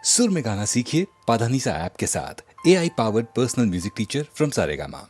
सुर में गाना सीखिए पाधानीसा ऐप के साथ। AI powered personal music teacher from Saregama.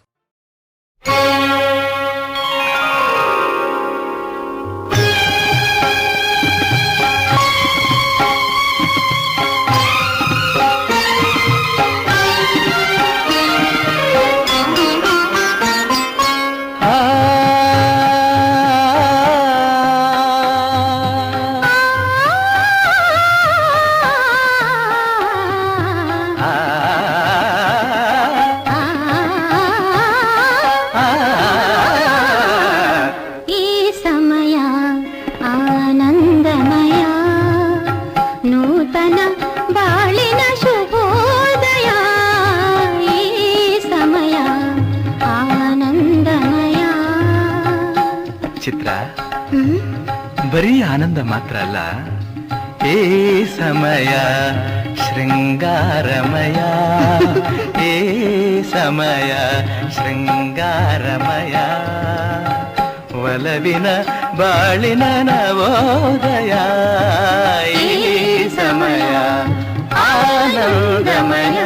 ಚಿತ್ರ ಬರೀ ಆನಂದ ಮಾತ್ರ ಅಲ್ಲ, ಏ ಸಮಯ ಶೃಂಗಾರಮಯ, ಏ ಸಮಯ ಶೃಂಗಾರಮಯ, ಒಲವಿನ ಬಾಳಿನ ನವೋದಯ, ಈ ಸಮಯ ಆನಂದಮಯ.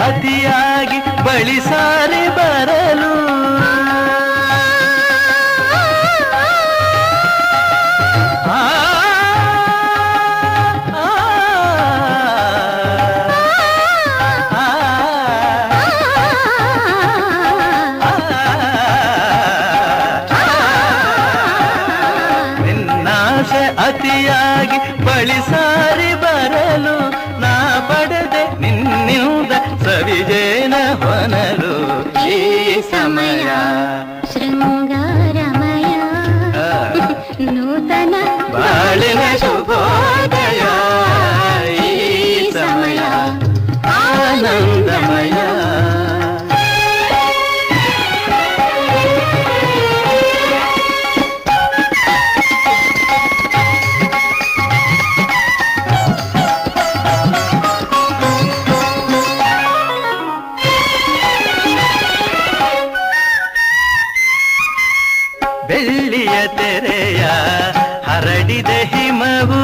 ಅತಿಯಾಗಿ ಬಳಿಸಾರಿ ಬರಲು, ನಿನ್ನಾಸೆ ಅತಿಯಾಗಿ ಬಳಿಸಾರಿ ಬರಲು, ನಾ ಪಡೆದೆ ನಿನ್ನಿಂದ ಸವಿಜೇನ ಹೊನಲು, ಈ ಸಮಯ ಶೃಂಗಾರಮಯ, ನೂತನ ಬಾಳಿನ ಶುಭೋದಯ, ಈ ಸಮಯ ಆನಂದಮಯ. ಬೆಳ್ಳಿಯ ತೆರೆಯ ಹರಡಿದ ಹಿಮವು,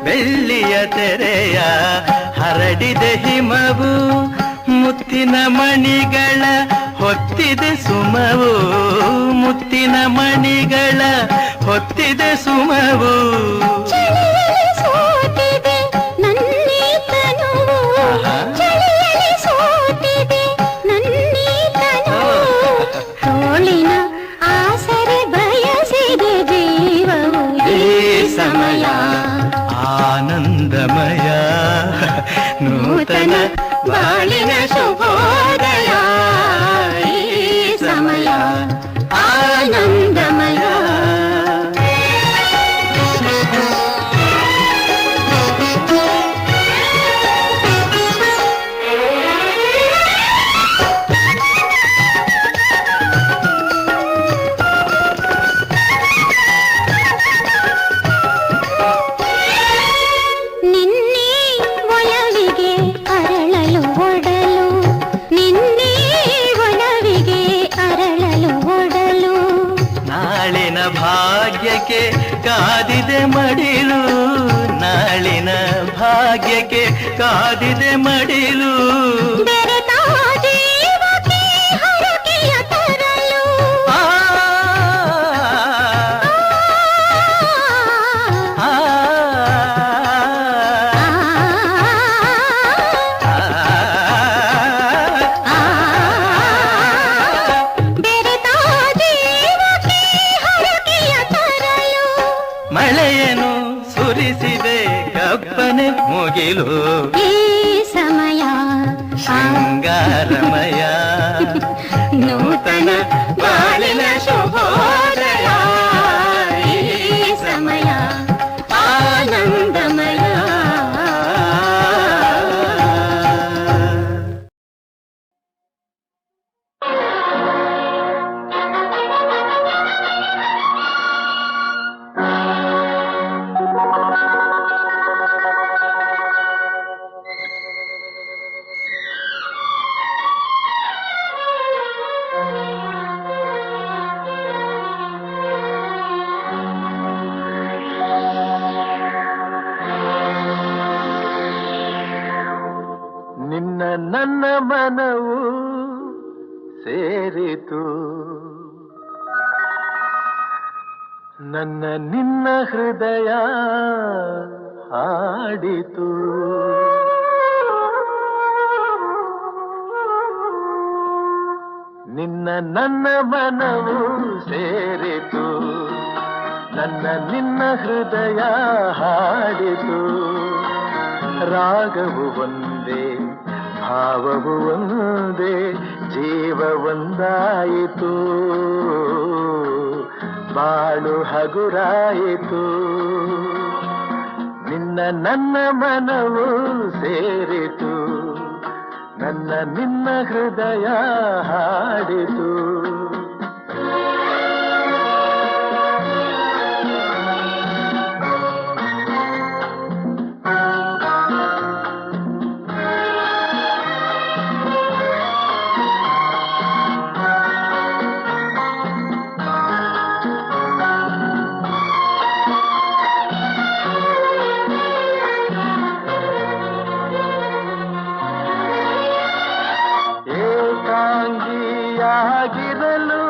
ಬೆಳ್ಳಿಯ ತೆರೆಯ ಹರಡಿದ ಹಿಮವು, ಮುತ್ತಿನ ಮಣಿಗಳ ಹೊತ್ತಿದೆ ಸುಮವು, ಮುತ್ತಿನ ಮಣಿಗಳ ಹೊತ್ತಿದೆ ಸುಮವು, ಚಳಿಯಲ್ಲಿ ಸೋತಿದೆ ನನ್ನೀ ತನುವು, ಚಳಿಯಲ್ಲಿ ಸೋತಿದೆ ನನ್ನೀ ತನುವು, ತೋಳಿನ ಆಸರೆ ಬಯಸಿದೆ ಜೀವವು, ಈ ಸಮಯ ಆನಂದಮಯ, ನೂತನ ಬಾಳಿನ ಶುಭೋದಯ, ಈ ಸಮಯ ಆನಂದಮಯ. ಭಾಗ್ಯಕ್ಕೆ ಕಾದಿದೆ ಮಡಿಲು, ನಾಳಿನ ಭಾಗ್ಯಕ್ಕೆ ಕಾದಿದೆ ಮಡಿಲು, ಮಡಿಲು ಈ ಸಮಯ ಶೃಂಗಾರಮಯ ನೂತನ ಬಾಳಿನ ಶುಭೋದಯ ಈ ಸಮಯ ಆನಂದಮಯ. ನಿನ್ನ ನನ್ನ ಮನವು ಸೇರಿತು, ನನ್ನ ನಿನ್ನ ಹೃದಯ ಹಾಡಿತು. ನಿನ್ನ ನನ್ನ ಮನವು ಸೇರಿತು, ನನ್ನ ನಿನ್ನ ಹೃದಯ ಹಾಡಿತು. ರಾಗವು ಒಂದೇ, ಭಾವವು ಒಂದೇ, ಜೀವ ಒಂದಾಯಿತು, ಬಾಳು ಹಗುರಾಯಿತು. ನಿನ್ನ ನನ್ನ ಮನವು ಸೇರಿತು, ನನ್ನ ನಿನ್ನ ಹೃದಯ ಹಾಡಿತು. ಏಕಾಂಗಿಯಾಗಿರಲು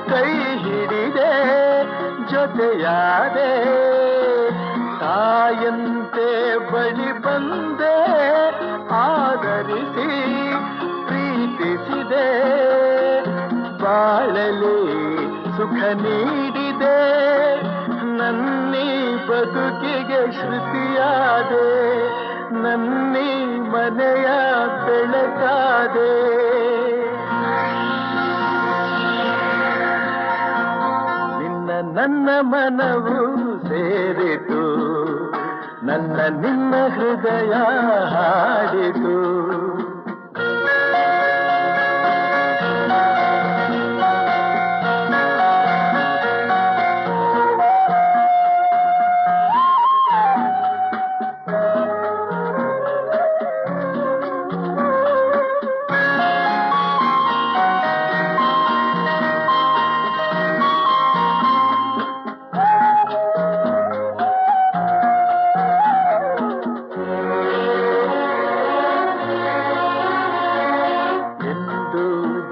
ಕೈ ಹಿಡಿದೆ, ಜೊತೆಯಾದೆ, ತಾಯಂತೆ ಬಳಿ ಬಂದೆ, ಆದರಿಸಿ ಪ್ರೀತಿಸಿದೆ. ಬಾಳಲಿ ಸುಖ ನೀಡಿದೆ, ನನ್ನೀ ಬದುಕಿಗೆ ಶ್ರುತಿಯಾದೆ, ನನ್ನೀ ಮನೆಯ ಬೆಳಕಾದೆ. ನಿನ್ನ ನನ್ನ ಮನವು ಸೇರಿತು, ನನ್ನ ನಿನ್ನ ಹೃದಯ ಹಾಡಿತು.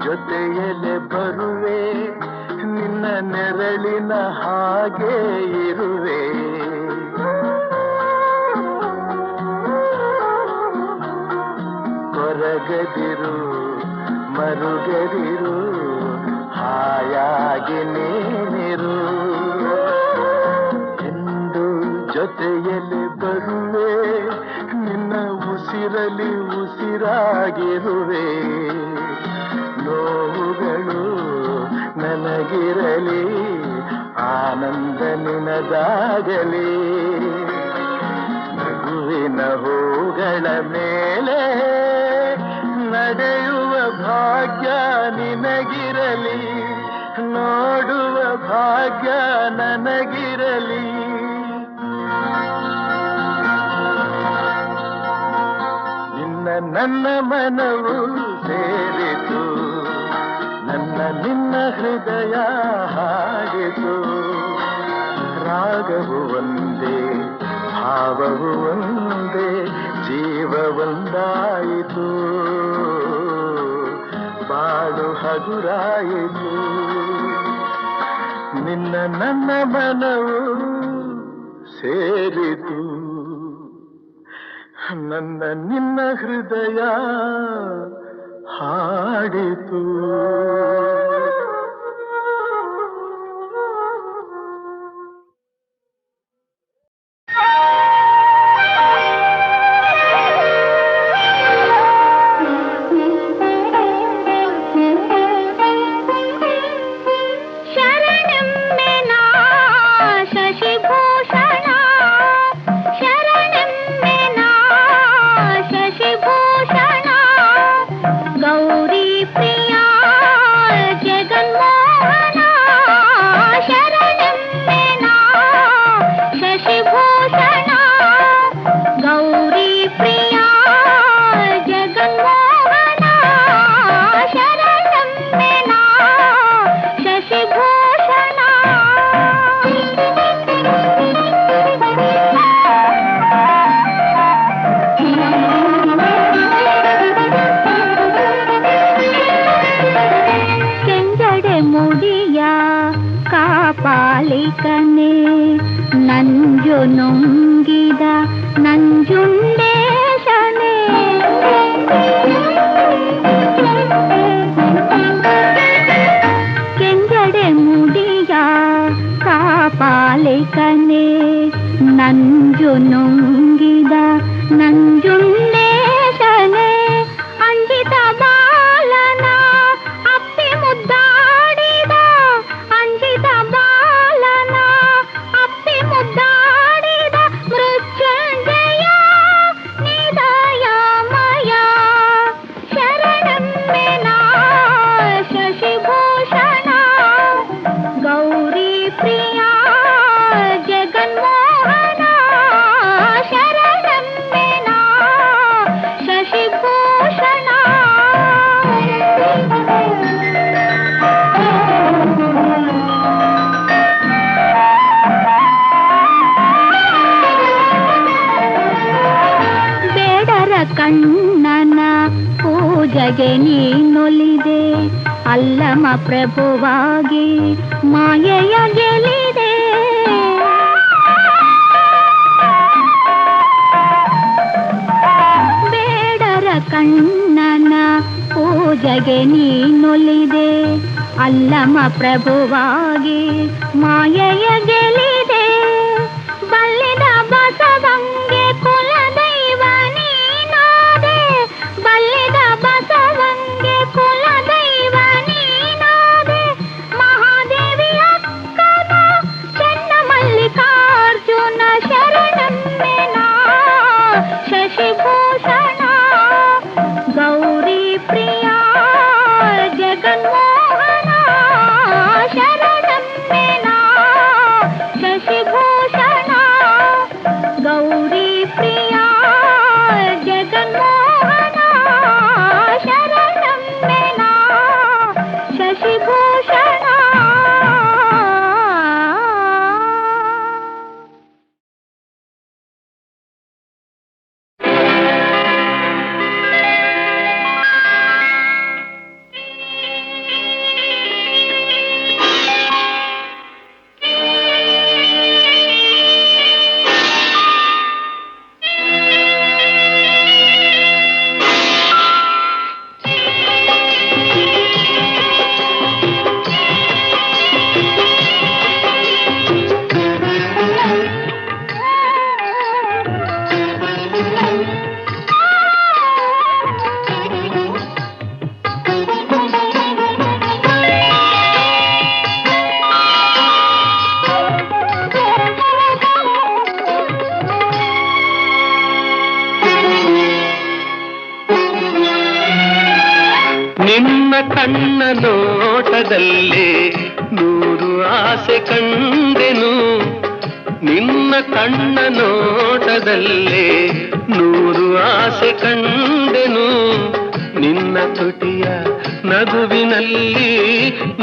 ಜೊತೆಯಲೆ ಬರುವೆ, ನಿನ್ನ ನೆರಳಿನ ಹಾಗೆ ಇರುವೆ. ಕೊರಗದಿರು ಮರುಗದಿರು, ಹಾಯಾಗಿ ನೀನಿರು. ಎಂದು ಜೊತೆಯಲೆ ಬರುವೆ, ನಿನ್ನ ಉಸಿರಲಿ ಉಸಿರಾಗಿರುವೆ. ನೋವುಗಳು ನನಗಿರಲಿ, ಆನಂದ ನಿನದಾಗಲಿ. ನಗುವಿನ ಹೂಗಳ ಮೇಲೆ ನಡೆಯುವ ಭಾಗ್ಯ ನಿನಗಿರಲಿ, ನೋಡುವ ಭಾಗ್ಯ ನನಗಿರಲಿ. ನಿನ್ನ ನನ್ನ ಮನವು ಸೇರಿತು, ನನ್ನ ನಿನ್ನ ಹೃದಯ ಹಾಡಿತು. ರಾಗವು ಒಂದೇ, ಭಾವವು ಒಂದೇ, ಜೀವ ಒಂದಾಯಿತು, ಬಾಳು ಹಗುರಾಯಿತು. ನಿನ್ನ ನನ್ನ ಮನವು ಸೇರಿತು, ನನ್ನ ನಿನ್ನ ಹೃದಯ ಹಾಡಿತು. ಶಶಿಭೂಷಣ ಗೌರಿ ಪ್ರಿಯ ಜಗನ್ಮೋಹನ ಶರಣೆಂಬೆನ ಶಶಿಭೂಷಣ ಗೌರಿ ಪ್ರಿಯ ಜಗನ್ಮೋಹನ ಶರಣೆಂಬೆನ ಶಶಿಭೂಷಣ ಕೆಂಜಡೆ ಮುಡಿಯ ಕಾಪಾಲಿಕನೆ ನಂಜು ನುಂಗಿದ ನಂಜುಂಡೇಶನೇ ಕೆಂಜಡೆ ಮುಡಿಯ ಕಾಪಾಲಿಕನೆ ನಂಜು ನುಂಗಿದ ನಂಜುಂಡೇಶನೇ ಅಂಜಿತ ಬಾಲನ ಅಪ್ಪಿ ಮುದ್ದಾಡಿದ ಅಂಜಿತ ಬಾಲನ ಅಪ್ಪಿ ಮುದ್ದಾಡಿದ ಮೃತ್ಯುಂಜಯ ನಿದಯಮಯ ಶರಣೆಂಬೆನ ಶಶಿಭೂಷಣ ಗೌರಿ ಪ್ರಿಯ ಜಗನ್ಮೋಹನ ಶರಣೆಂಬೆನ ಶಶಿಭೂಷಣ ಬೇಡರ ಕಣ್ಣನ ಪೂಜೆಗೆ ನೀನೊಲಿದೆ ಅಲ್ಲಮ ಪ್ರಭುವಾಗಿ ಮಾಯೆಯ ಗೆಲಿದೆ ಬೇಡರ ಕಣ್ಣನ ಪೂಜೆಗೆ ನೀನೊಲಿದೆ ಅಲ್ಲಮ ಪ್ರಭುವಾಗಿ ಮಾಯೆಯ ಗೆಲಿದೆ ಬಲ್ಲಿದ ಬಸವಂಗೆ ಕುಲದೈವ ನೀನಾದೆ ಬಲ್ಲಿದ ಬಸವಂಗೆ ಕುಲದೈವ ನೀನಾದೆ ಮಹಾದೇವಿ ಅಕ್ಕನ ಚೆನ್ನ ಮಲ್ಲಿಕಾರ್ಜುನ ಶರಣೆಂಬೆನ ಶಶಿಭೂಷಣ ಗೌರಿ ಪ್ರಿಯ ಜಗನ್ಮೋಹನ ಶರಣೆಂಬೆನ ಶಶಿಭೂಷಣ ಗೌರಿ ಪ್ರಿಯ ಜಗನ್ಮೋಹನ ಶರಣೆಂಬೆನ ಶಶಿಭೂಷಣ ನಿನ್ನ ಕಣ್ಣ ನೋಟದಲ್ಲಿ ನೂರು ಆಸೆ ಕಂಡೆನು ನಿನ್ನ ಕಣ್ಣ ನೋಟದಲ್ಲಿ ನೂರು ಆಸೆ ಕಂಡೆನು ನಿನ್ನ ತುಟಿಯ ನಗುವಿನಲ್ಲಿ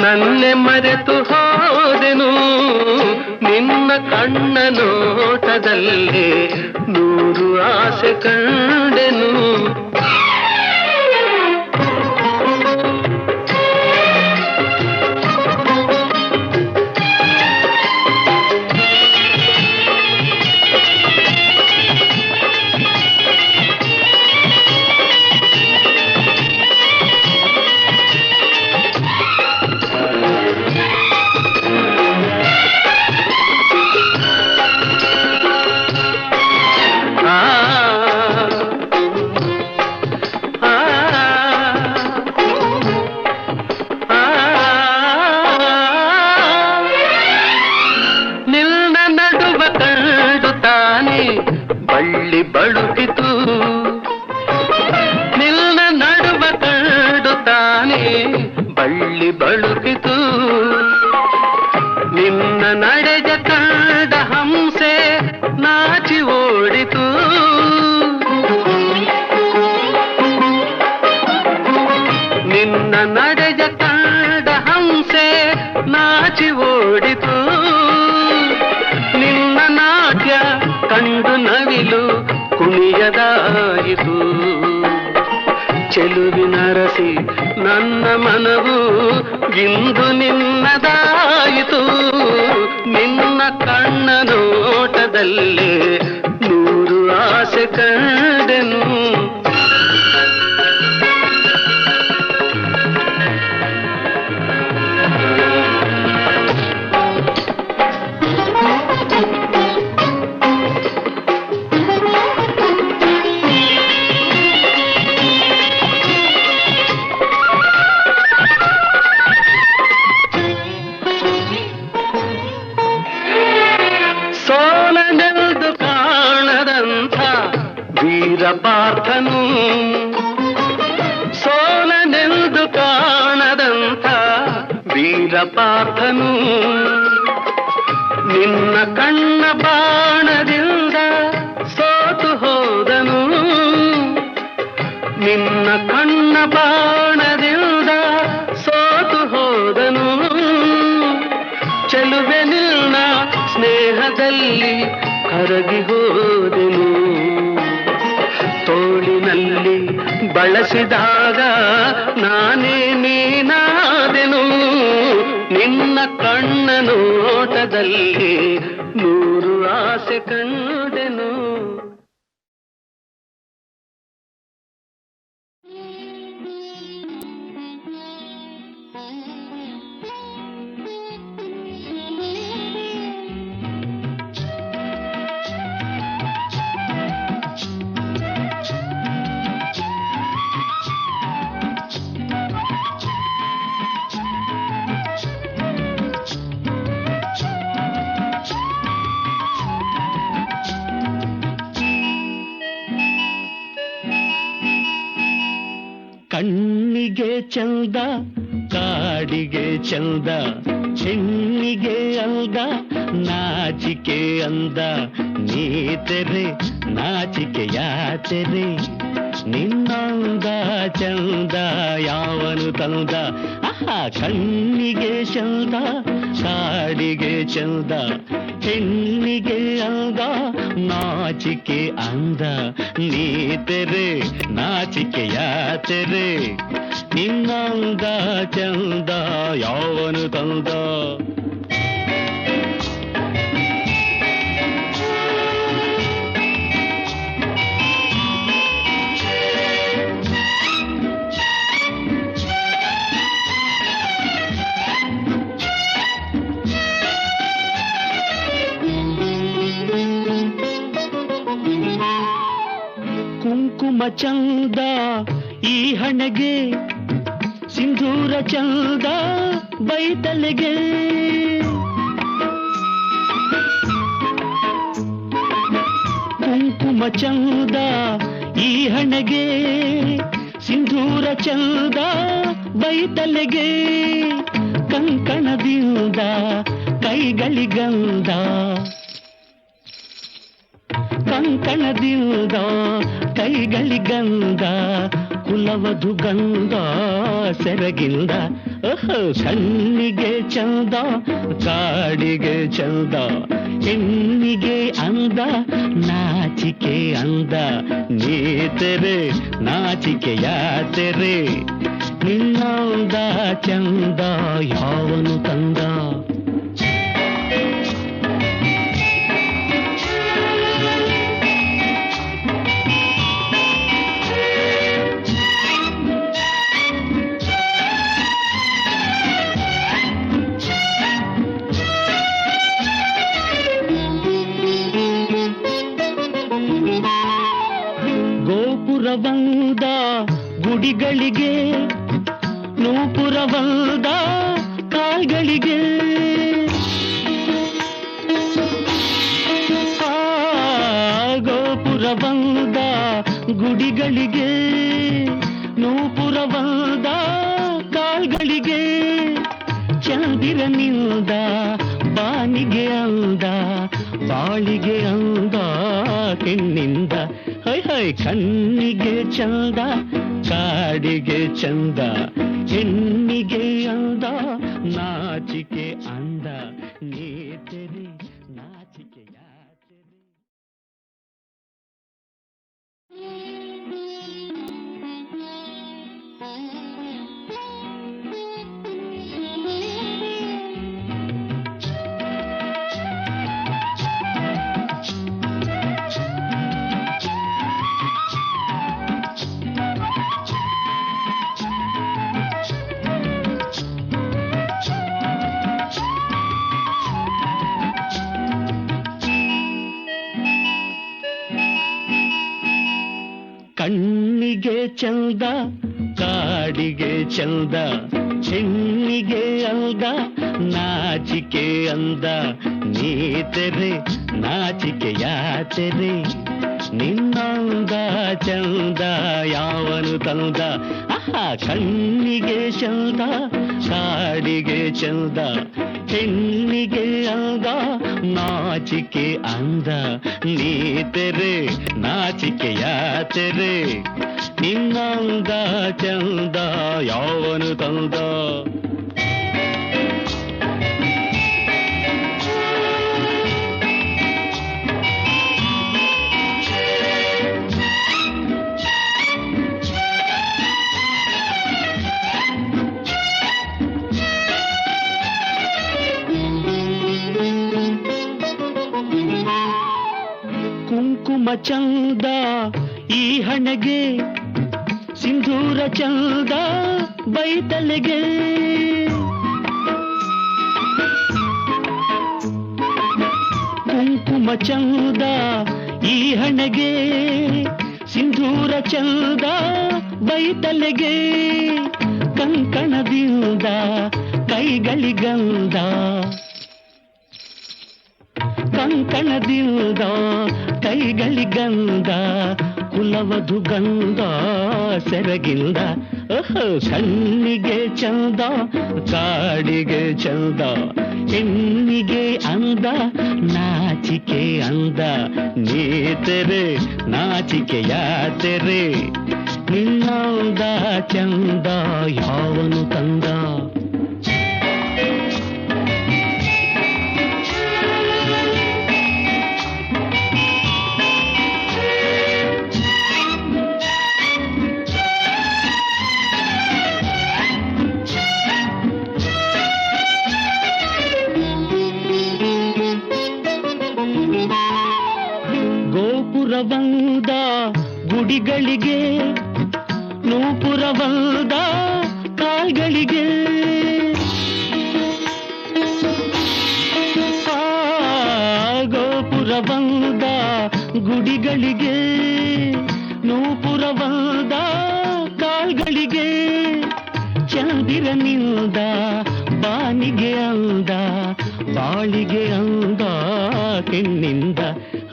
ನನ್ನೆ ಮರೆತು ಹೋದೆನು ನಿನ್ನ ಕಣ್ಣ ನೋಟದಲ್ಲಿ ನೂರು ಆಸೆ ಕಂಡೆನು ಬಳ್ಳಿ ಬಳುಕಿತು. ನಿನ್ನ ನಡೆದ ಕಂಡ ಹಂಸೆ ನಾಚಿ ಓಡಿತು. ನಿನ್ನ ನಡೆದ ಕಂಡ ಹಂಸೆ ನಾಚಿ ಓಡಿತು. ನಿನ್ನ ನಾಟ್ಯ ಕಂಡು ನವಿಲು ಕುಣಿಯದಾಯಿತು. ಚೆಲುವಿನರಸಿ ನನ್ನ ಮನವು ಇಂದು ನಿನ್ನದಾಯಿತು. ನಿನ್ನ ಕಣ್ಣ ನೋಟದಲ್ಲೇ ನೂರು ಆಸೆ ಕಂಡೆನು. ಸೋಲನೆಂದು ಕಾಣದಂಥ ವೀರಪಾರ್ಥನು, ಸೋಲನೆಂದು ಕಾಣದಂಥ ವೀರಪಾರ್ಥನು, ನಿನ್ನ ಕಣ್ಣ ಬಾಣದಿಂದ ಸೋತು ಹೋದನು. ನಿನ್ನ ಕಣ್ಣ ಬಾಣದಿಂದ ಸೋತು ಹೋದನು. ಚೆಲುವೆ ನಿನ್ನ ಸ್ನೇಹದಲ್ಲಿ ಕರಗಿ ಹೋದೆನು. ತೋಳಿನಲ್ಲಿ ಬಳಸಿದಾಗ ನಾನೇ ನೀನಾದೆನು. ನಿನ್ನ ಕಣ್ಣ ನೋಟದಲ್ಲಿ ನೂರು ಆಸೆ ಕಂಡೆನು. ಕಣ್ಣಿಗೆ ಚಂದ ಕಾಡಿಗೆ ಚಂದ, ಹೆಣ್ಣಿಗೆ ಅಂದ ನಾಚಿಕೆ ಅಂದ. ನೀತೆರೆ ನಾಚಿಕೆಯ ತೆರೆ, ನಿನ್ನಂದ ಚಂದ ಯಾವನು ತಂದ. ಕಣ್ಣಿಗೆ ಚಂದ ಕಾಡಿಗೆ ಚಂದ, ಹೆಣ್ಣಿಗೆ ಅಂದ ನಾಚಿಕೆ ಅಂದ. ನೀತೆರೆ ನಾಚಿಕೆಯ ತೆರೆ, ನಿನ್ನಂದ ಚಂದ ಯಾವನು ತಂದ. ಕುಂಕುಮ ಚಂದ ಈ ಹಣೆಗೆ, ಸಿಂಧೂರ ಚಂದ ಬೈತಲೆಗೆ. ಕುಂಕುಮ ಚಂದ ಈ ಹಣೆಗೆ, ಸಿಂಧೂರ ಚಂದ ಬೈತಲೆಗೆ. ಕಂಕಣದಿಂದ ಕೈಗಳಿಗಂದ, ಕಂಕಣದಿಂದ ಕೈಗಳಿಗಂದ. ಕುಲವಧು ಗಂಧ ಸೆರಗಿಂದ. ಕಣ್ಣಿಗೆ ಚಂದ ಕಾಡಿಗೆ ಚಂದ, ಹೆಣ್ಣಿಗೆ ಅಂದ ನಾಚಿಕೆ ಅಂದ. ನೀತೆರೆ ನಾಚಿಕೆಯ ತೆರೆ, ನಿನ್ನಂದ ಚಂದ ಯಾವನು ತಂದ. ಗೋಪುರವಂದ ಗುಡಿಗಳಿಗೆ, ನೂಪುರವಂದ ಕಾಲ್ಗಳಿಗೆ. ಗೋಪುರವಂದ ಗುಡಿಗಳಿಗೆ, ನೂಪುರವಂದ ಕಾಲ್ಗಳಿಗೆ. ಚಂದಿರನಿಂದ ಬಾನಿಗೆ ಅಂದ ಬಾಳಿಗೆ ಅಂದ ಹೆಣ್ಣಿಂದ ಹೈ ಹೈ ಕಣ್ಣಿಗೆ ಚಂದ ಕಾಡಿಗೆ ಚಂದ ಹೆಣ್ಣಿಗೆ ಅಂದ ನಾಚಿಕೆ ಅಂದ ನೇತೆರೆ ನಾಚಿಕೆಯ ಕಣ್ಣಿಗೆ ಚಂದ ಕಾಡಿಗೆ ಚಂದ ಹೆಣ್ಣಿಗೆ ಅಂದ ನಾಚಿಕೆ ಅಂದ ನೀತೆರೆ ನಾಚಿಕೆಯಾತೆರೆ ನಿನ್ನಂದ ಚಂದ ಯಾವನು ತಂದ ಆಹಾ ಕಣ್ಣಿಗೆ ಚಂದ ಕಾಡಿಗೆ ಚಂದ ಹೆಣ್ಣಿಗೆ ಅಂದ ನಾಚಿಕೆ ಅಂದ ನೀತೆರೆ ನಾಚಿಕೆಯಾತೆರೆ ನಿನ್ನಂದ ಚಂದ ಯಾವನು ತಂದ ಕುಂಕುಮ ಚಂದ ಈ ಹಣೆಗೆ ಸಿಂಧೂರ ಚಂದ ಬೈತಲೆಗೆ ಕುಂಕುಮ ಚಂದ ಈ ಹಣೆಗೆ ಸಿಂಧೂರ ಚಂದ ಬೈತಲೆಗೆ ಕಂಕಣದಿಂದ ಕೈಗಳಿಗಂದ ಕಂಕಣದಿಂದ ಕೈಗಳಿಗಂದ ಕುಲವಧು ಗಂಧ ಸೆರಗಿಂದ ಓಹೋ ಕಣ್ಣಿಗೆ ಚಂದ ಕಾಡಿಗೆ ಚಂದ ಹೆಣ್ಣಿಗೆ ಅಂದ ನಾಚಿಕೆ ಅಂದ ನೀತೆರೆ ನಾಚಿಕೆಯಾತೆರೆ ನಿನ್ನಂದ ಚಂದ ಯಾವನು ತಂದ ಗೋಪುರವಂದ ಗುಡಿಗಳಿಗೆ ನೂಪುರವಂದ ಕಾಲ್ಗಳಿಗೆ ಗೋಪುರವಂದ ಗುಡಿಗಳಿಗೆ ನೂಪುರವಂದ ಕಾಲ್ಗಳಿಗೆ ಚಂದಿರನಿಂದ ಬಾನಿಗೆ ಅಂದ ಬಾಳಿಗೆ ಅಂದ ಹೆಣ್ಣಿಂದ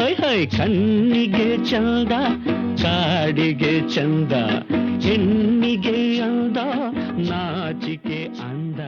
ಹೈ ಹೈ ಕಣ್ಣಿಗೆ ಚಂದ ಕಾಡಿಗೆ ಚಂದ ಹೆಣ್ಣಿಗೆ ಅಂದ ನಾಚಿಕೆ ಅಂದ